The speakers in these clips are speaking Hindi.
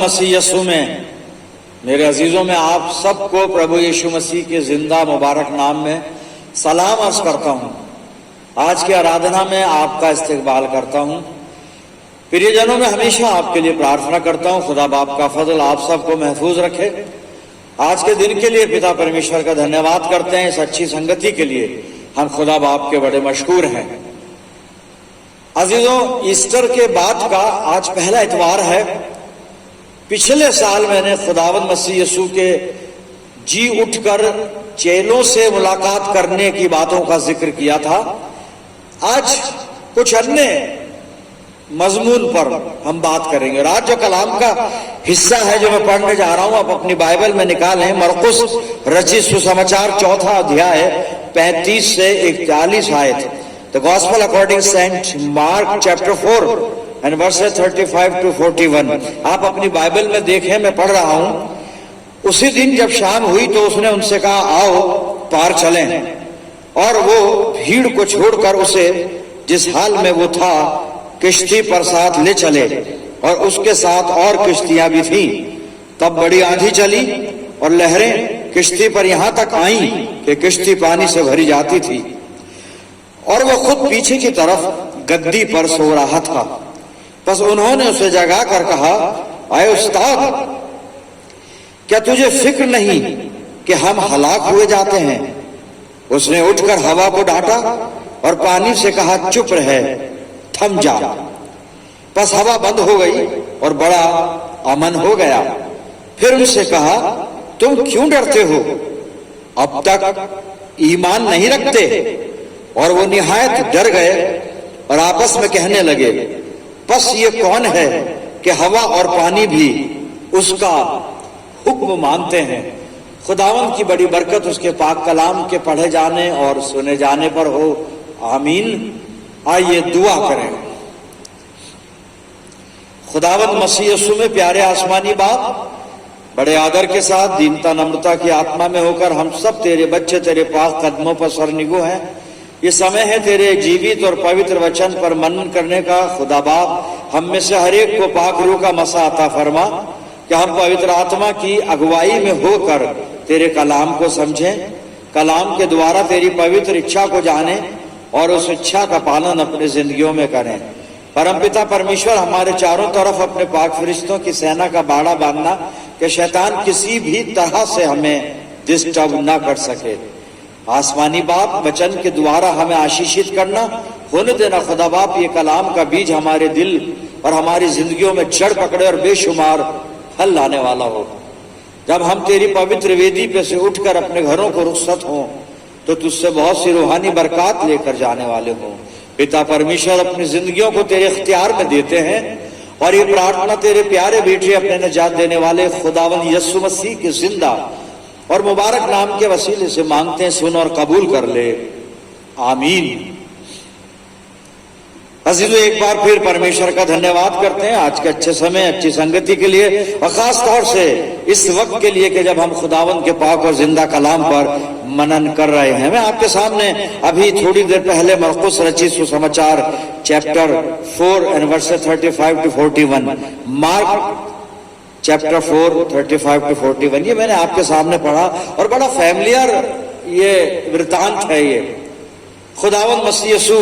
मसीह यीशु में मेरे अजीजों में आप सबको प्रभु यीशु मसीह के जिंदा मुबारक नाम में सलाम अर्ज करता हूं। आज की आराधना में आपका इस्तकबाल करता हूं। प्रियजनों में हमेशा आपके लिए प्रार्थना करता हूं, खुदा बाप का फजल आप सबको महफूज रखे। आज के दिन के लिए पिता परमेश्वर का धन्यवाद करते हैं। इस अच्छी संगति के लिए हम खुदा बाप के बड़े मशकूर हैं। अजीजों, ईस्टर के बाद का आज पहला इतवार है। पिछले साल मैंने खुदावंद मसीह यीशु के जी उठकर चेलों से मुलाकात करने की बातों का जिक्र किया था। आज कुछ अन्य मजमून पर हम बात करेंगे। और आज जो कलाम का हिस्सा है जो मैं पढ़ने जा रहा हूं, आप अपनी बाइबल में निकालें। मरकुस रचित सुसमाचार 4 अध्याय 35 से 41 आयत। The gospel according Saint Mark chapter 4 and verses 35 to 41। आप अपनी बाइबल में देखें, मैं पढ़ रहा हूं। उसी दिन जब शाम हुई तो उसने उनसे कहा, आओ पार चलें। और वो भीड़ को छोड़कर उसे जिस हाल में वो था किश्ती पर साथ ले चले, और उसके साथ और किश्तियां भी थीं। तब बड़ी आंधी चली और लहरें किश्ती पर यहां तक आईं कि किश्ती पानी से भरी जाती थी, और वो खुद पीछे की तरफ गद्दी पर सो रहा था। बस उन्होंने उसे जगा कर कहा, आए उस्ताद, क्या तुझे फिक्र नहीं कि हम हलाक हुए जाते हैं? उसने उठकर हवा को डांटा और पानी से कहा, चुप रहे, थम जा। बस हवा बंद हो गई और बड़ा अमन हो गया। फिर उनसे कहा, तुम क्यों डरते हो? अब तक ईमान नहीं रखते? और वो निहायत डर गए और आपस में कहने लगे, बस ये कौन है कि हवा और पानी भी उसका हुक्म मानते हैं। खुदावंद की बड़ी बरकत उसके पाक कलाम के पढ़े जाने और सुने जाने पर हो, आमीन। आइए दुआ करें। खुदावंद मसीह यीशु में प्यारे आसमानी बाप, बड़े आदर के साथ दीनता नम्रता की आत्मा में होकर हम सब तेरे बच्चे तेरे पाक कदमों पर सरनिगो हैं। ये समय है तेरे जीवित और पवित्र वचन पर मनन करने का। खुदा बाप, हम में से हर एक को पाक रूह का मसा अता फरमा कि हम पवित्र आत्मा की अगुवाई में होकर तेरे कलाम को समझें, कलाम के द्वारा तेरी पवित्र इच्छा को जाने और उस इच्छा का पालन अपने जिंदगियों में करें। परमपिता परमेश्वर, हमारे चारों तरफ अपने पाक फरिश्तों की सेना का बाड़ा बांधना कि शैतान किसी भी तरह से हमें डिस्टर्ब ना कर सके। आसमानी बाप, वचन के द्वारा हमें आशीषित करना होने देना। खुदा बाप, ये कलाम का बीज हमारे दिल और हमारी जिंदगियों में जड़ पकड़े और बेशुमार फल लाने वाला हो। जब हम तेरी पवित्र वेदी पे से उठकर अपने घरों को रुखसत हों तो तुझसे बहुत सी रूहानी बरकत लेकर जाने वाले हों। पिता परमेश्वर, अपनी जिंदगियों को तेरे इख्तियार में देते हैं और ये प्रार्थना तेरे प्यारे बेटे अपने निजात देने वाले खुदावंद यीशु मसीह के जिंदा और मुबारक नाम के वसीले से मांगते हैं। सुन और कबूल कर ले, आमीन। अजीजों, एक बार फिर परमेश्वर का धन्यवाद करते हैं आज के अच्छे समय, अच्छी संगति के लिए, और खास तौर से इस वक्त के लिए कि जब हम खुदावंद के पाक और जिंदा कलाम पर मनन कर रहे हैं। मैं आपके सामने अभी थोड़ी देर पहले मरकुस रचित सुसमाचार chapter 4 and verses 35 to 41, mark chapter 4 35 to 41, ये मैंने आपके सामने पढ़ा और बड़ा फैमिलियर ये वृतांत है। ये खुदावंद मसीह यीशु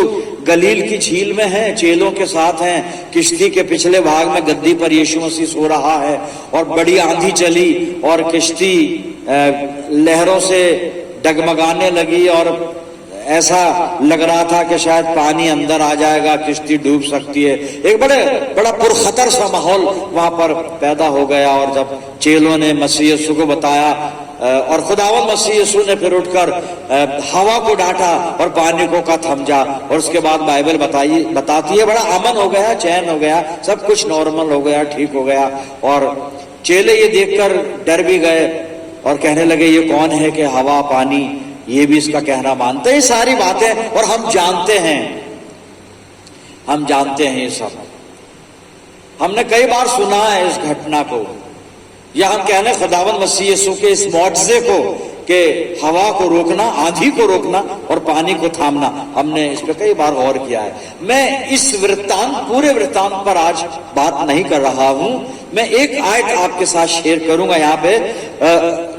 गलील की झील में है, चेलों के साथ हैं। किश्ती के पिछले भाग में गद्दी पर यीशु मसीह सो रहा है और बड़ी आंधी चली और किश्ती लहरों से डगमगाने लगी और ऐसा लग रहा था कि शायद पानी अंदर आ जाएगा, किश्ती डूब सकती है। एक बड़ा पुरखतर सा माहौल वहां पर पैदा हो गया। और जब चेलों ने मसीह यीशु को बताया और खुदावंद मसीह यीशु ने फिर उठकर हवा को डांटा और पानी को कहा, थम जा। और उसके बाद बाइबल बताती है बड़ा अमन हो गया, चैन हो गया, सब कुछ नॉर्मल हो गया, ठीक हो गया। और चेले ये देखकर डर भी गए और कहने लगे, ये कौन है कि हवा पानी ये भी इसका कहना मानते हैं। ये सारी बातें और हम जानते हैं ये सब। हमने कई बार सुना है इस घटना को, या हम कहने खुदावंद मसीह यीशु के इस मौजज़े को कि हवा को रोकना, आंधी को रोकना और पानी को थामना। हमने इस पर कई बार गौर किया है। मैं इस वृत्तांत, पूरे वृत्तांत पर आज बात नहीं कर रहा हूं। मैं एक आयत आपके साथ शेयर करूंगा यहाँ पे,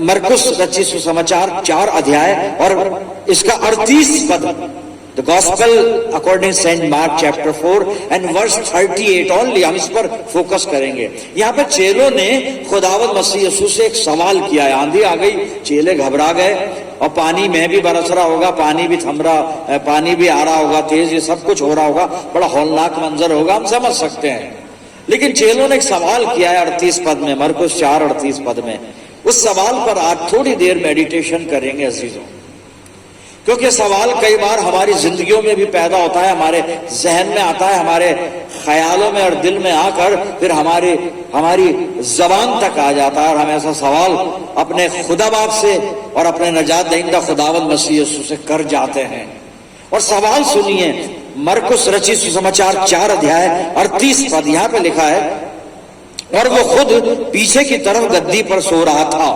मरकुस रचित सुसमाचार 4 अध्याय और इसका 38 पद। The Gospel according Saint Mark chapter 4 and verse 38 only, हम इस पर फोकस करेंगे। यहाँ पे चेलों ने खुदावंद मसीह यीशु से एक सवाल किया है। आंधी आ गई, चेले घबरा गए और पानी में भी बरस रहा होगा, पानी भी थम रहा, पानी भी आ रहा होगा तेज, ये सब कुछ हो रहा होगा, बड़ा हौलनाक मंजर होगा, हम समझ सकते हैं। लेकिन चेलों ने एक सवाल किया है 38 पद में, मरकुस 4 38 पद में। उस सवाल पर आज थोड़ी देर मेडिटेशन करेंगे अजीजों, क्योंकि सवाल कई बार हमारी जिंदगियों में भी पैदा होता है, हमारे जहन में आता है, हमारे ख्यालों में और दिल में आकर फिर हमारी जबान तक आ जाता है और हम ऐसा सवाल अपने खुदा बाप से और अपने नजात दहिंदा खुदावंद मसीह यीशु से कर जाते हैं। और सवाल सुनिए, मरकुस रचित सुसमाचार 4 अध्याय 38 पद, यहाँ पे लिखा है, और वो खुद पीछे की तरफ गद्दी पर सो रहा था।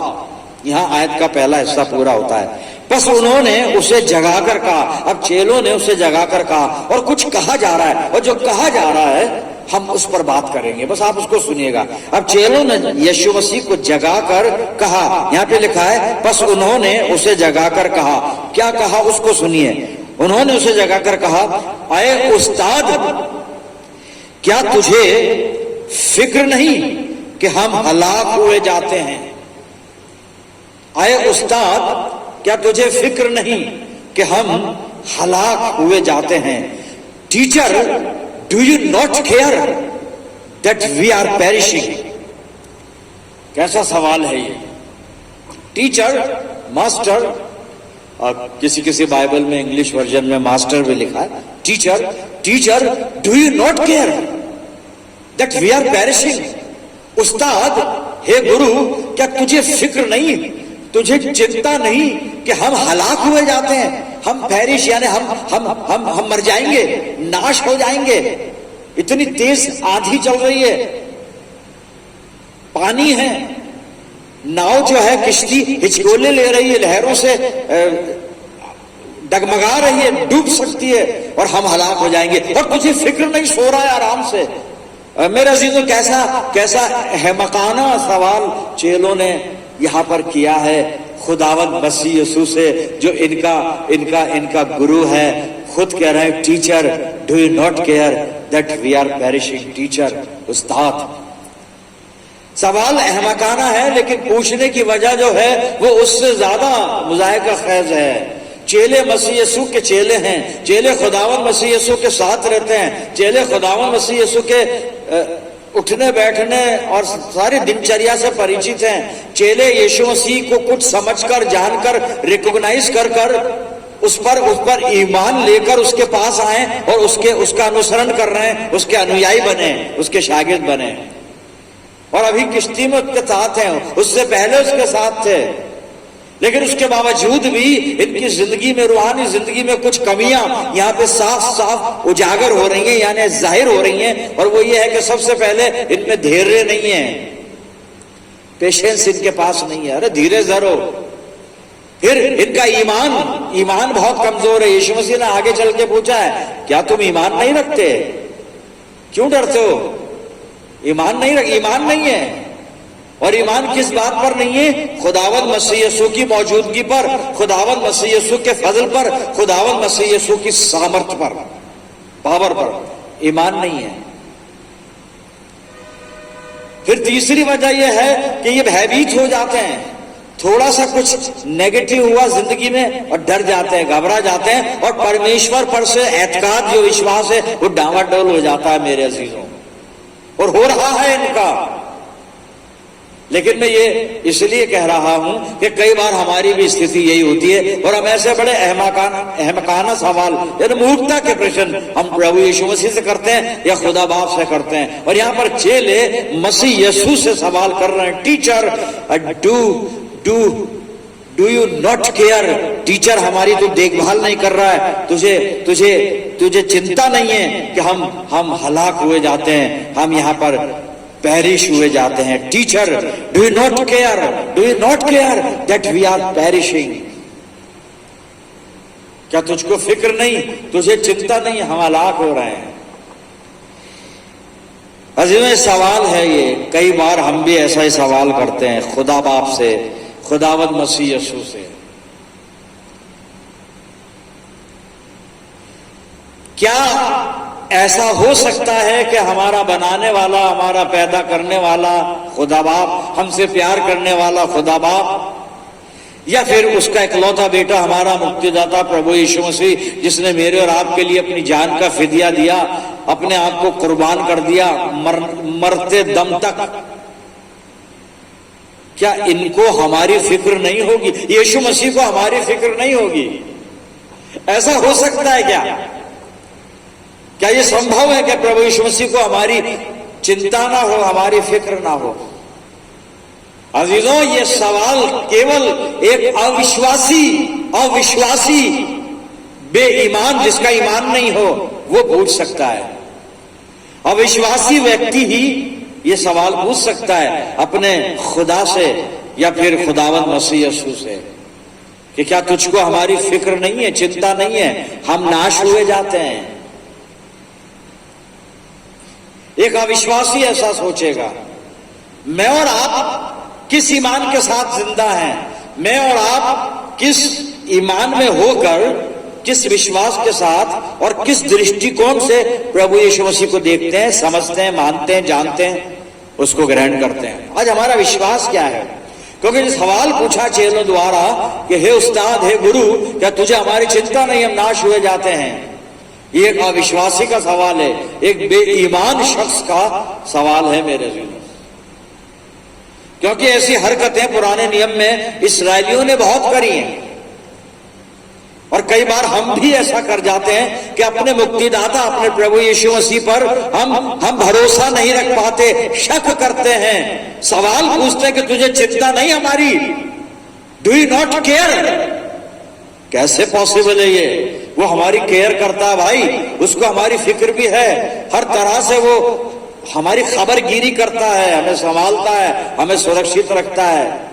यहाँ आयत का पहला हिस्सा पूरा होता है। बस उन्होंने उसे जगाकर कहा, अब चेलों ने उसे जगाकर कहा, और कुछ कहा जा रहा है, और जो कहा जा रहा है हम उस पर बात करेंगे, बस आप उसको सुनिएगा। अब चेलों ने यीशु मसीह को जगाकर कहा, यहाँ पे लिखा है, बस उन्होंने उसे जगाकर कहा। क्या कहा उसको सुनिए। उन्होंने उसे जगाकर कहा, अये उस्ताद, क्या तुझे फिक्र नहीं कि हम हलाक हुए जाते हैं? अये उस्ताद, क्या तुझे फिक्र नहीं कि हम हलाक हुए जाते हैं? Teacher, do you not care that we are perishing? कैसा सवाल है ये। टीचर, मास्टर, किसी किसी बाइबल में इंग्लिश वर्जन में मास्टर भी लिखा है। Teacher, teacher, do you not care that we are perishing? उस्ताद, हे गुरु, क्या तुझे फिक्र नहीं, तुझे चिंता नहीं कि हम हलाक हुए जाते हैं? हम पेरिश यानी हम मर जाएंगे, नाश हो जाएंगे। इतनी तेज आंधी चल रही है, पानी है, नाव जो है किश्ती हिचकोले ले रही है, लहरों से डगमगा रही है, डूब सकती है, और हम हलाक हो जाएंगे, और तुझे फिक्र नहीं, सो रहा है आराम से। मेरे अजीजों, कैसा अहमकाना सवाल चेलों ने यहां पर किया है खुदावंद मसीह यीशु से, जो इनका गुरु है। खुद कह रहे हैं, teacher, do you not care that we are perishing? Teacher, उस्ताद। सवाल अहमकाना है, लेकिन पूछने की वजह जो है वो उससे ज्यादा मुज़ाहिका खेज है। चेले मसीह यीशु के चेले हैं, चेले खुदावंद मसीह यीशु के साथ रहते हैं, चेले खुदावंद मसीह यीशु के उठने बैठने और सारी दिनचर्या से परिचित हैं। चेले यीशु मसीह को कुछ समझकर, जानकर, रिकॉग्नाइज कर उस पर ईमान लेकर उसके पास आए और उसका अनुसरण कर रहे हैं, उसके अनुयायी बने, उसके शागिर्द बने। और अभी किश्ती में उसके साथ हैं, उससे पहले उसके साथ थे। लेकिन उसके बावजूद भी इनकी जिंदगी में, रूहानी जिंदगी में कुछ कमियां यहाँ पे साफ साफ उजागर हो रही हैं, यानी जाहिर हो रही हैं। और वो ये है कि सबसे पहले इनमें धैर्य नहीं है, पेशेंस इनके पास नहीं है। अरे धीरे धरो। फिर इनका ईमान बहुत कमजोर है। यीशु मसीह ने आगे चल के पूछा है, क्या तुम ईमान नहीं रखते? क्यों डरते हो? ईमान नहीं है। और ईमान किस बात पर नहीं है? खुदावंद मसीह यीशु की मौजूदगी पर, खुदावंद मसीह यीशु के फजल पर, खुदावंद मसीह यीशु की सामर्थ पर, पावर पर ईमान नहीं है। फिर तीसरी वजह यह है कि ये भयभीत हो जाते हैं। थोड़ा सा कुछ नेगेटिव हुआ जिंदगी में और डर जाते हैं, घबरा जाते हैं, और परमेश्वर पर से एतकाद, जो विश्वास है, वो डावाडोल हो जाता है मेरे अजीजों, और हो रहा है इनका। लेकिन मैं ये इसलिए कह रहा हूं कि कई बार हमारी भी स्थिति यही होती है, और हम ऐसे बड़े अहमकाना सवाल, यानी मूर्खता के प्रश्न हम प्रभु यीशु मसीह से करते हैं या खुदा बाप से करते हैं। और यहाँ पर चेले मसीह यीशु से सवाल कर रहे हैं, teacher, do you not care? Teacher, हमारी तो देखभाल नहीं कर रहा है, तुझे चिंता नहीं है कि हम हलाक हुए जाते हैं, हम यहाँ पर पेरिश हुए जाते हैं। Teacher, do you not care that we are perishing? क्या तुझको फिक्र नहीं, तुझे चिंता नहीं, हम हलाक हो रहे हैं? अजीम सवाल है ये। कई बार हम भी ऐसा ही सवाल करते हैं खुदा बाप से, खुदावंद मसीह यीशु से। क्या ऐसा हो सकता है कि हमारा बनाने वाला, हमारा पैदा करने वाला खुदा बाप, हमसे प्यार करने वाला खुदा बाप, या फिर उसका इकलौता बेटा हमारा मुक्तिदाता प्रभु यीशु मसीह, जिसने मेरे और आपके लिए अपनी जान का फिदिया दिया, अपने आप को कुर्बान कर दिया मरते दम तक, क्या इनको हमारी फिक्र नहीं होगी? यीशु मसीह को हमारी फिक्र नहीं होगी? ऐसा हो सकता है क्या? क्या यह संभव है कि प्रभु यीशु मसीह को हमारी चिंता ना हो, हमारी फिक्र ना हो? अजीजों, ये सवाल केवल एक अविश्वासी बेईमान, जिसका ईमान नहीं हो, वो पूछ सकता है। अविश्वासी व्यक्ति ही ये सवाल पूछ सकता है अपने खुदा से या फिर खुदावंद मसीह यीशु से कि क्या तुझको हमारी फिक्र नहीं है, चिंता नहीं है, हम नाश हुए जाते हैं। एक अविश्वासी ऐसा सोचेगा। मैं और आप किस ईमान के साथ जिंदा हैं? मैं और आप किस ईमान में होकर, किस विश्वास के साथ और किस दृष्टिकोण से प्रभु यीशु मसीह को देखते हैं, समझते हैं, मानते हैं, जानते हैं, उसको ग्रहण करते हैं? आज हमारा विश्वास क्या है? क्योंकि सवाल पूछा चेलों द्वारा कि हे उस्ताद, हे गुरु, क्या तुझे हमारी चिंता नहीं, हम नाश हुए जाते हैं? ये एक अविश्वासी का सवाल है, एक बेईमान शख्स का सवाल है मेरे जीवन। क्योंकि ऐसी हरकतें पुराने नियम में इस्राएलियों ने बहुत करी हैं, और कई बार हम भी ऐसा कर जाते हैं कि अपने मुक्तिदाता, अपने प्रभु यीशु मसीह पर हम भरोसा नहीं रख पाते, शक करते हैं, सवाल पूछते हैं कि तुझे चिंता नहीं हमारी? Do you not care? कैसे पॉसिबल है ये? वो हमारी केयर करता है भाई, उसको हमारी फिक्र भी है, हर तरह से वो हमारी खबरगिरी करता है, हमें संभालता है, हमें सुरक्षित रखता है।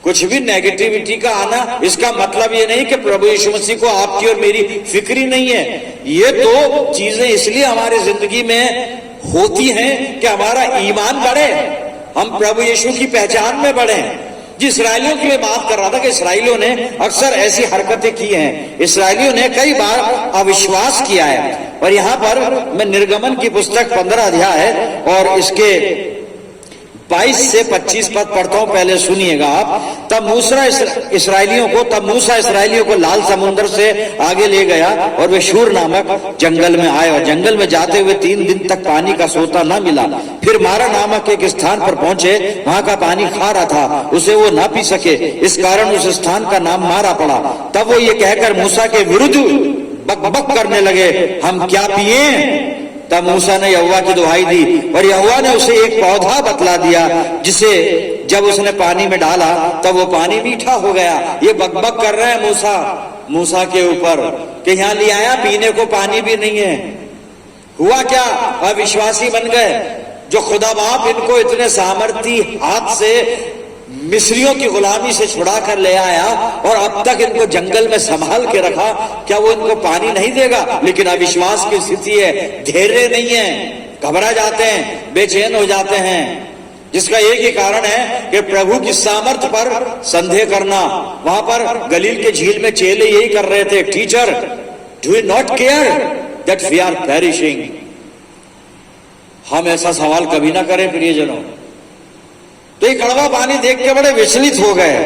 कुछ भी नेगेटिविटी का आना, इसका मतलब ये नहीं कि प्रभु यीशु मसीह को आपकी और मेरी फिक्र ही नहीं है। ये तो चीजें इसलिए हमारी जिंदगी में होती हैं कि हमारा ईमान बढ़े, हम प्रभु यीशु की पहचान में बढ़े। जिस इसराइलियों की मैं बात कर रहा था कि इसराइलियों ने अक्सर ऐसी हरकतें की हैं, इसराइलियों ने कई बार अविश्वास किया है। और यहां पर मैं निर्गमन की पुस्तक 15 अध्याय है और इसके 22 से 25 पद पढ़ता हूं, पहले सुनिएगा आप। तब मूसा इसराइलियों को लाल समुद्र से आगे ले गया और वे शूर नामक जंगल में आए, और जंगल में जाते हुए 3 दिन तक पानी का सोता न मिला। फिर मारा नामक एक स्थान पर पहुंचे, वहां का पानी खारा था, उसे वो ना पी सके, इस कारण उस स्थान का नाम मारा पड़ा। तब वो ये कहकर मूसा के विरुद्ध बकबक करने लगे, हम क्या पिए? तब मूसा ने यहोवा की दुहाई दी और यहोवा ने उसे एक पौधा बतला दिया, जिसे जब उसने पानी में डाला तब वो पानी मीठा हो गया। ये बकबक कर रहे हैं मूसा के ऊपर कि यहाँ ले आया, पीने को पानी भी नहीं है। हुआ क्या? अविश्वासी बन गए। जो खुदा बाप इनको इतने सामर्थी हाथ से मिस्रियों की गुलामी से छुड़ा कर ले आया और अब तक इनको जंगल में संभाल के रखा, क्या वो इनको पानी नहीं देगा? लेकिन अविश्वास की स्थिति है, धैर्य नहीं है, घबरा जाते हैं, बेचैन हो जाते हैं, जिसका एक ही कारण है कि प्रभु की सामर्थ्य पर संदेह करना। वहां पर गलील के झील में चेले यही कर रहे थे, teacher, do you not care that we are perishing? हम ऐसा सवाल कभी ना करें प्रियजनों। तो ये कड़वा पानी देख के बड़े विचलित हो गए।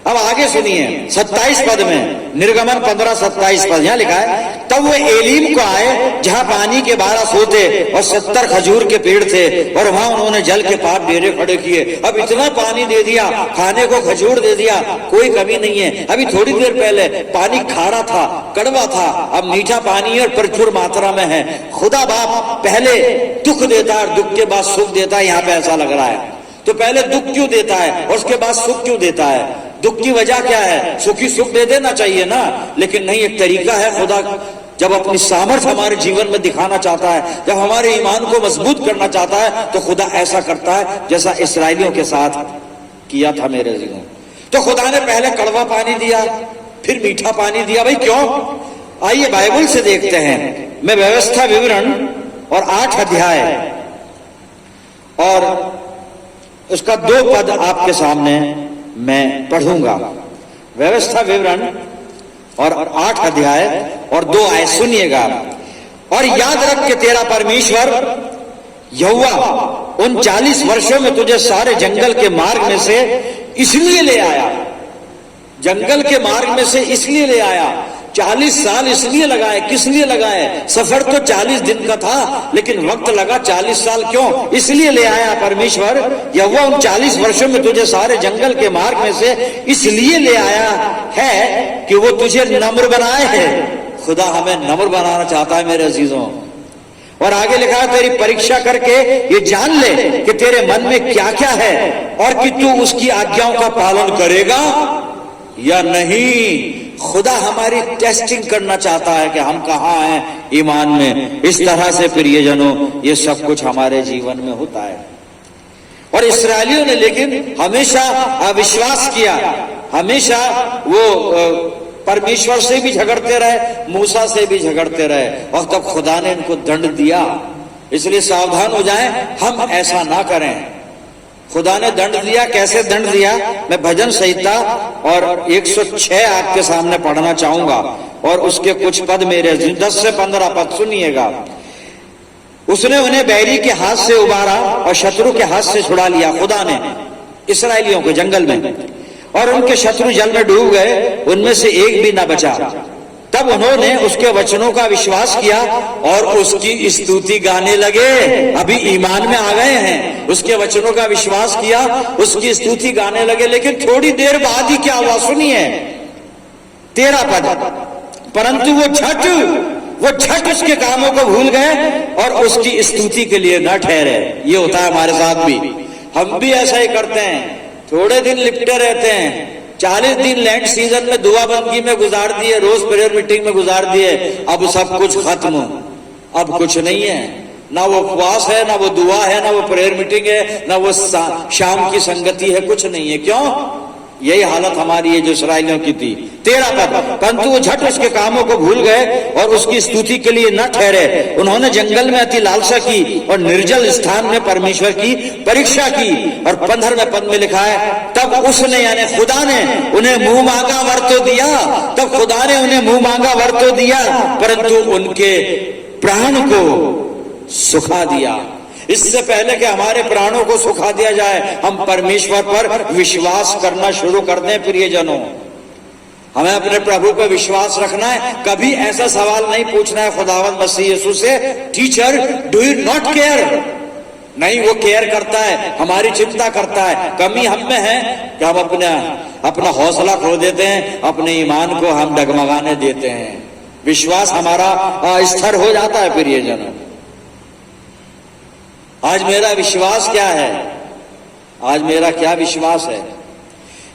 अब आगे सुनिए 27 पद में, निर्गमन 15:27 पद यहां लिखा है, तब वो एलीम को आए जहां पानी के 12 सोते और 70 खजूर के पेड़ थे, और वहां उन्होंने जल के पास डेरे खड़े किए। अब इतना पानी दे दिया, खाने को खजूर दे दिया, कोई कमी नहीं है। अभी थोड़ी देर पहले पानी खारा था, कड़वा था, अब मीठा पानी और प्रचुर मात्रा में है। खुदा बाप पहले दुख देता है और दुख के बाद सुख देता है, यहां पे ऐसा लग रहा है। तो पहले दुख क्यों देता है और उसके बाद सुख क्यों देता है? दुख की वजह क्या है? सुखी सुख दे देना चाहिए ना, लेकिन नहीं, एक तरीका है खुदा जब अपनी सामर्थ्य हमारे जीवन में दिखाना चाहता है, जब हमारे ईमान को मजबूत करना चाहता है, तो खुदा ऐसा करता है जैसा इस्राएलियों के साथ किया था मेरे अज़ीज़ों। तो खुदा ने पहले कड़वा पानी दिया, फिर मीठा पानी दिया। भाई क्यों? आइए बाइबल से देखते हैं। मैं व्यवस्था विवरण और 8 अध्याय और उसका 2 पद आपके सामने मैं पढ़ूंगा। व्यवस्था विवरण और 8 अध्याय और 2 आयत सुनिएगा। और याद रख के तेरा परमेश्वर यहोवा उन 40 वर्षों में तुझे सारे जंगल के मार्ग में से इसलिए ले आया, जंगल के मार्ग में से इसलिए ले आया। 40 साल इसलिए लगाए, किस लिए लगाए? सफर तो 40 दिन का था, लेकिन वक्त लगा 40 साल। क्यों? इसलिए ले आया परमेश्वर यहोवा उन 40 वर्षों में तुझे सारे जंगल के मार्ग में से इसलिए ले आया है कि वो तुझे नम्र बनाए है। खुदा हमें नम्र बनाना चाहता है मेरे अजीजों। और आगे लिखा है तेरी परीक्षा करके ये जान ले कि तेरे मन में क्या क्या है और कि तू उसकी आज्ञाओं का पालन करेगा या नहीं। खुदा हमारी टेस्टिंग करना चाहता है कि हम कहाँ हैं ईमान में। इस तरह से प्रियजनों ये सब कुछ हमारे जीवन में होता है। और इस्राएलियों ने लेकिन हमेशा अविश्वास किया, हमेशा वो परमेश्वर से भी झगड़ते रहे, मूसा से भी झगड़ते रहे, और तब खुदा ने इनको दंड दिया। इसलिए सावधान हो जाएं, हम ऐसा ना करें। खुदा ने दंड दिया। कैसे दंड दिया? मैं भजन संहिता और 106 आपके सामने पढ़ना चाहूंगा और उसके कुछ पद मेरे 10 से 15 पद सुनिएगा। उसने उन्हें बैरी के हाथ से उबारा और शत्रु के हाथ से छुड़ा लिया। खुदा ने इस्राएलियों को जंगल में, और उनके शत्रु जल में डूब गए, उनमें से एक भी ना बचा। तब उन्होंने उसके वचनों का विश्वास किया और उसकी स्तुति गाने लगे। अभी ईमान में आ गए हैं, उसके वचनों का विश्वास किया, उसकी स्तुति गाने लगे। लेकिन थोड़ी देर बाद ही क्या हुआ सुनिए, 13 पद। परंतु वो झट उसके कामों को भूल गए और उसकी स्तुति के लिए न ठहरे। ये होता है हमारे साथ भी, हम भी ऐसा ही करते हैं। थोड़े दिन लिपटे रहते हैं, 40 दिन लैंड सीजन में दुआ बंदगी में गुजार दिए, रोज प्रेयर मीटिंग में गुजार दिए। अब सब कुछ खत्म, अब कुछ नहीं है, ना वो उपवास है, ना वो दुआ है, ना वो प्रेयर मीटिंग है, ना वो शाम की संगति है, कुछ नहीं है। क्यों? यही हालत हमारी है जो इस्राएलियों की थी। 13 पद। परंतु वो झट उसके कामों को भूल गए और उसकी स्तुति के लिए न ठहरे। उन्होंने जंगल में अति लालसा की और निर्जल स्थान में परमेश्वर की परीक्षा की। और 15वें पद में लिखा है तब उसने यानी खुदा ने उन्हें मुंह मांगा वर तो दिया, तब खुदा ने उन्हें मुंह मांगा वर तो दिया, परंतु उनके प्राण को सुखा दिया। इससे पहले कि हमारे प्राणों को सुखा दिया जाए, हम परमेश्वर पर विश्वास करना शुरू कर दें। प्रियजनों, हमें अपने प्रभु पर विश्वास रखना है। कभी ऐसा सवाल नहीं पूछना है खुदावंद मसीह यीशु से, teacher do you not care? नहीं, वो केयर करता है, हमारी चिंता करता है। कमी हम में है कि हम अपना हौसला खो देते हैं, अपने ईमान को हम डगमगाने देते हैं, विश्वास हमारा अस्थिर हो जाता है। प्रियजनों, आज मेरा विश्वास क्या है? आज मेरा क्या विश्वास है?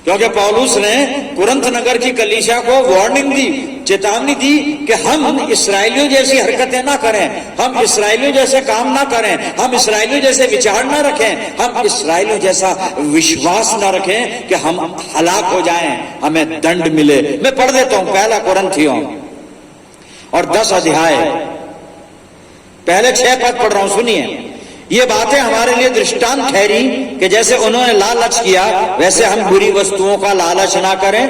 क्योंकि पौलुस ने कुरिन्थ नगर की कलीसिया को वार्निंग दी, चेतावनी दी कि हम इस्राएलियों जैसी हरकतें ना करें, हम इस्राएलियों जैसे काम ना करें, हम इस्राएलियों जैसे विचार ना रखें, हम इस्राएलियों जैसा विश्वास ना रखें कि हम हलाक हो जाएं, हमें दंड मिले। मैं पढ़ देता हूं 1 कुरिन्थियों और 10 अध्याय, पहले 6 पद पढ़ रहा हूं, सुनिए। ये बातें हमारे लिए दृष्टांत ठहरी कि जैसे उन्होंने लालच किया वैसे हम बुरी वस्तुओं का लालच ना करें।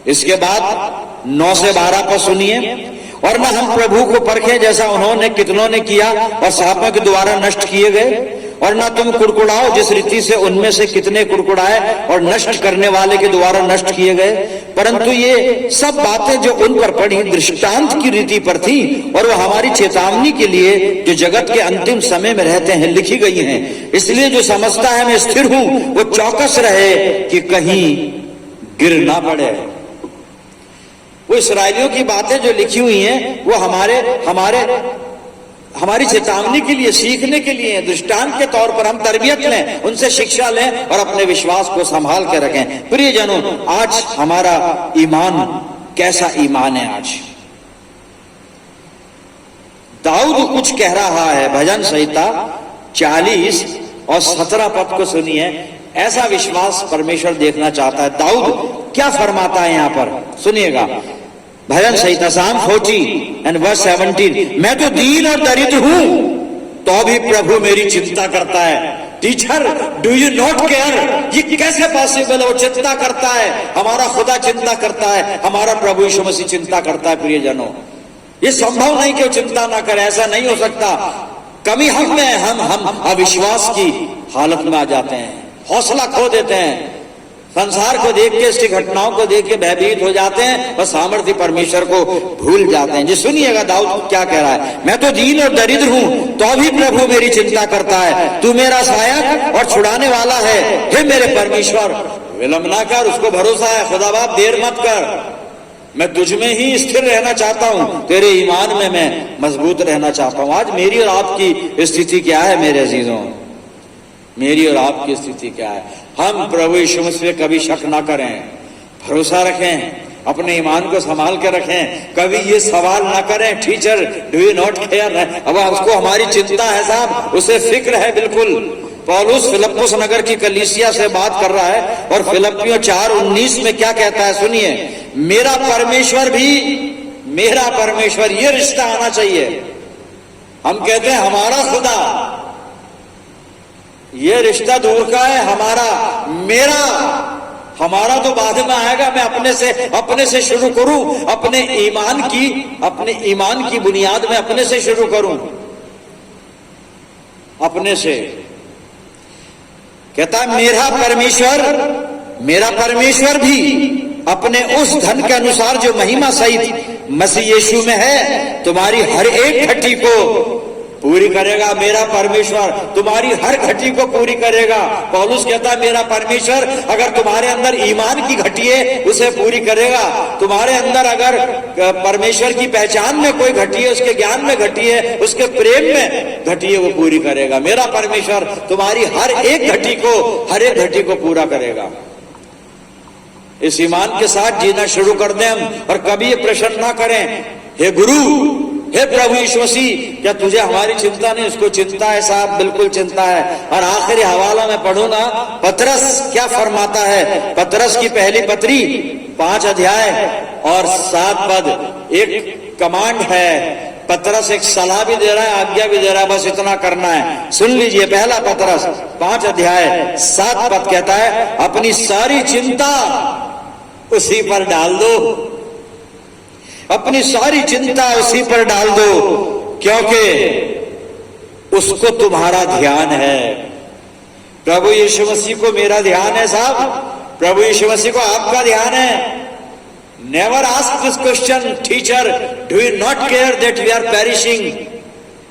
इसके बाद 9 से 12 पर सुनिए। और न हम प्रभु को परखें जैसा उन्होंने कितनों ने किया और सांपों के द्वारा नष्ट किए गए, और न तुम कुड़कुड़ाओ जिस रीति से उनमें से कितने कुड़कुड़ाए और नष्ट करने वाले के द्वारा नष्ट किए गए। परंतु ये सब बातें जो उन पर पड़ी दृष्टांत की रीति पर थी और वो हमारी चेतावनी के लिए जो जगत के अंतिम समय में रहते हैं लिखी गई हैं। इसलिए जो समझता है मैं स्थिर हूं वो चौकस रहे कि कहीं गिर ना पड़े। वो इस्राएलियों की बातें जो लिखी हुई हैं वो हमारी चेतावनी के लिए, सीखने के लिए, दृष्टांत के तौर पर हम तरबियत लें, उनसे शिक्षा लें और अपने विश्वास को संभाल के रखें। प्रियजनों, आज हमारा ईमान कैसा ईमान है? दाऊद कुछ कह रहा है। भजन संहिता 40 और 17 पद को सुनिए। ऐसा विश्वास परमेश्वर देखना चाहता है। दाऊद क्या फरमाता है यहाँ पर, सुनिएगा। भजन संहिता Psalm 40 and verse 17, मैं तो दीन और दरिद्र हूं तो भी प्रभु मेरी चिंता करता है। Teacher, do you not care? ये कैसे पॉसिबल है? वो चिंता करता है, हमारा खुदा चिंता करता है, हमारा प्रभु यीशु मसीह चिंता करता है। प्रियजनों, ये संभव नहीं कि वो चिंता ना करे, ऐसा नहीं हो सकता। कमी हम में, हम अविश्वास की हालत में आ जाते हैं, हौसला खो देते हैं, संसार को देख के, इसकी घटनाओं को देख के भयभीत हो जाते हैं और सामर्थ्य परमेश्वर को भूल जाते हैं। जी सुनिएगा दाऊद क्या कह रहा है। मैं तो दीन और दरिद्र हूं तो भी प्रभु मेरी चिंता करता है। तू मेरा सहायक और छुड़ाने वाला है। हे मेरे परमेश्वर, विलंब ना कर, उसको भरोसा है। खुदा बाप देर मत कर, मैं तुझ में ही स्थिर रहना चाहता हूं, तेरे ईमान में मैं मजबूत रहना चाहता हूं। आज मेरी और आपकी स्थिति क्या है मेरे अजीजों? मेरी और आपकी स्थिति क्या है? हम प्रभु यीशु मसीह कभी शक ना करें, भरोसा रखें, अपने ईमान को संभाल के रखें। कभी ये सवाल ना करें, teacher do you not care? अब उसको हमारी चिंता है साहब, उसे फिक्र है बिल्कुल। पौलुस फिलिप्पुस नगर की कलीसिया से बात कर रहा है और फिलिप्पियों 4:19 में क्या कहता है, सुनिए। मेरा परमेश्वर भी, मेरा परमेश्वर, ये रिश्ता आना चाहिए। हम कहते हैं हमारा खुदा, ये रिश्ता दूर का है। हमारा, मेरा, हमारा तो बाद में आएगा। मैं अपने से शुरू करूं, अपने ईमान की बुनियाद में अपने से शुरू करूं, अपने से। कहता है मेरा परमेश्वर भी अपने उस धन के अनुसार जो महिमा सहित मसीह यीशु में है तुम्हारी हर एक घटी को पूरी करेगा। मेरा परमेश्वर तुम्हारी हर घटी को पूरी करेगा। पौलुस कहता है मेरा परमेश्वर अगर तुम्हारे अंदर ईमान की घटी है उसे पूरी करेगा। तुम्हारे अंदर अगर परमेश्वर की पहचान में कोई घटी है, उसके ज्ञान में घटी है, उसके प्रेम में घटी है, वो पूरी करेगा। मेरा परमेश्वर तुम्हारी हर एक घटी को पूरा करेगा। इस ईमान के साथ जीना शुरू कर दें हम, और कभी ये प्रश्न ना करें, हे गुरु, हे प्रभु यीशु मसीह, क्या तुझे हमारी चिंता नहीं? उसको चिंता है साहब, बिल्कुल चिंता है। और आखिरी हवाला में पढ़ू ना, पतरस क्या फरमाता है। पतरस की पहली पत्री 5 अध्याय और 7 पद एक कमांड है। पतरस एक सलाह भी दे रहा है, आज्ञा भी दे रहा है, बस इतना करना है। सुन लीजिए, पहला पतरस 5 अध्याय 7 पद कहता है, अपनी सारी चिंता उसी पर डाल दो, अपनी सारी चिंता उसी पर डाल दो, क्योंकि उसको तुम्हारा ध्यान है। प्रभु यीशु मसीह को मेरा ध्यान है साहब, प्रभु यीशु मसीह को आपका ध्यान है। Never ask this question, teacher do you not care that we are perishing?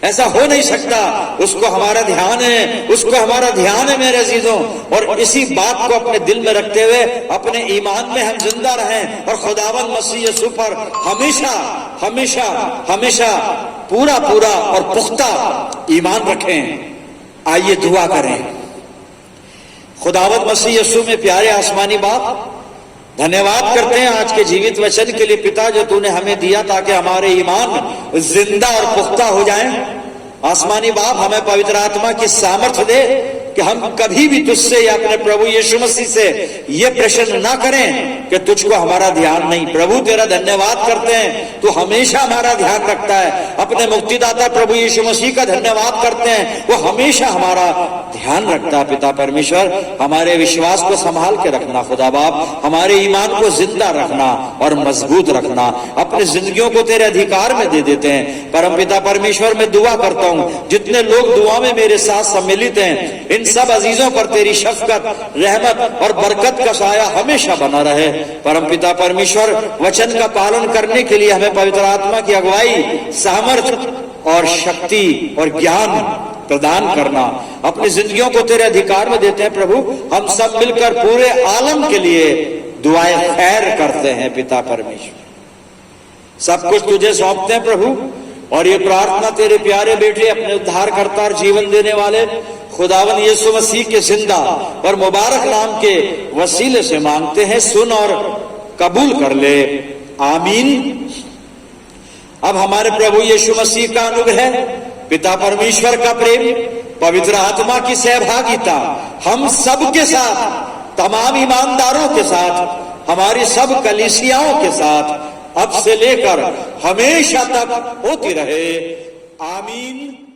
ऐसा हो नहीं सकता। उसको हमारा ध्यान है, उसको हमारा ध्यान है मेरे अजीजों। और इसी बात को अपने दिल में रखते हुए अपने ईमान में हम जिंदा रहें और खुदावंद मसीह यीशु पर हमेशा हमेशा हमेशा पूरा पूरा और पुख्ता ईमान रखें। आइए दुआ करें। खुदावंद मसीह यीशु में प्यारे आसमानी बाप, धन्यवाद करते हैं आज के जीवित वचन के लिए पिता, जो तूने हमें दिया ताकि हमारे ईमान जिंदा और पुख्ता हो जाएं। आसमानी बाप, हमें पवित्र आत्मा की सामर्थ्य दे कि हम कभी भी तुझसे या अपने प्रभु यीशु मसीह से ये प्रश्न ना करें कि तुझको हमारा ध्यान नहीं। प्रभु तेरा धन्यवाद करते हैं, तू हमेशा हमारा ध्यान रखता है। अपने मुक्तिदाता प्रभु यीशु मसीह का धन्यवाद करते हैं, वो हमेशा हमारा ध्यान रखता है। पिता परमेश्वर, हमारे विश्वास को संभाल के रखना खुदा बाप, हमारे ईमान को जिंदा रखना और मजबूत रखना। अपनी जिंदगियों को तेरे अधिकार में दे देते हैं। परम पिता परमेश्वर, मैं दुआ करता हूँ जितने लोग दुआ में मेरे साथ सम्मिलित हैं, इन सब अजीजों पर तेरी शफकत, रहमत और बरकत का साया हमेशा बना रहे। परम पिता परमेश्वर, वचन का पालन करने के लिए हमें पवित्र आत्मा की अगुवाई, सामर्थ्य और शक्ति और ज्ञान प्रदान करना। अपनी जिंदगियों को तेरे अधिकार में देते हैं प्रभु। हम सब मिलकर पूरे आलम के लिए दुआएं खैर करते हैं पिता परमेश्वर। सब कुछ तुझे सौंपते हैं प्रभु, और ये प्रार्थना तेरे प्यारे बेटे, अपने उद्धारकर्ता और जीवन देने वाले खुदावन यीशु मसीह के जिंदा और मुबारक नाम के वसीले से मांगते हैं। सुन और कबूल कर ले, आमीन। अब हमारे प्रभु यीशु मसीह का अनुग्रह, पिता परमेश्वर का प्रेम, पवित्र आत्मा की सहभागिता हम सब के साथ, तमाम ईमानदारों के साथ, हमारी सब कलीसियाओं के साथ अब से लेकर हमेशा तक होती रहे। आमीन।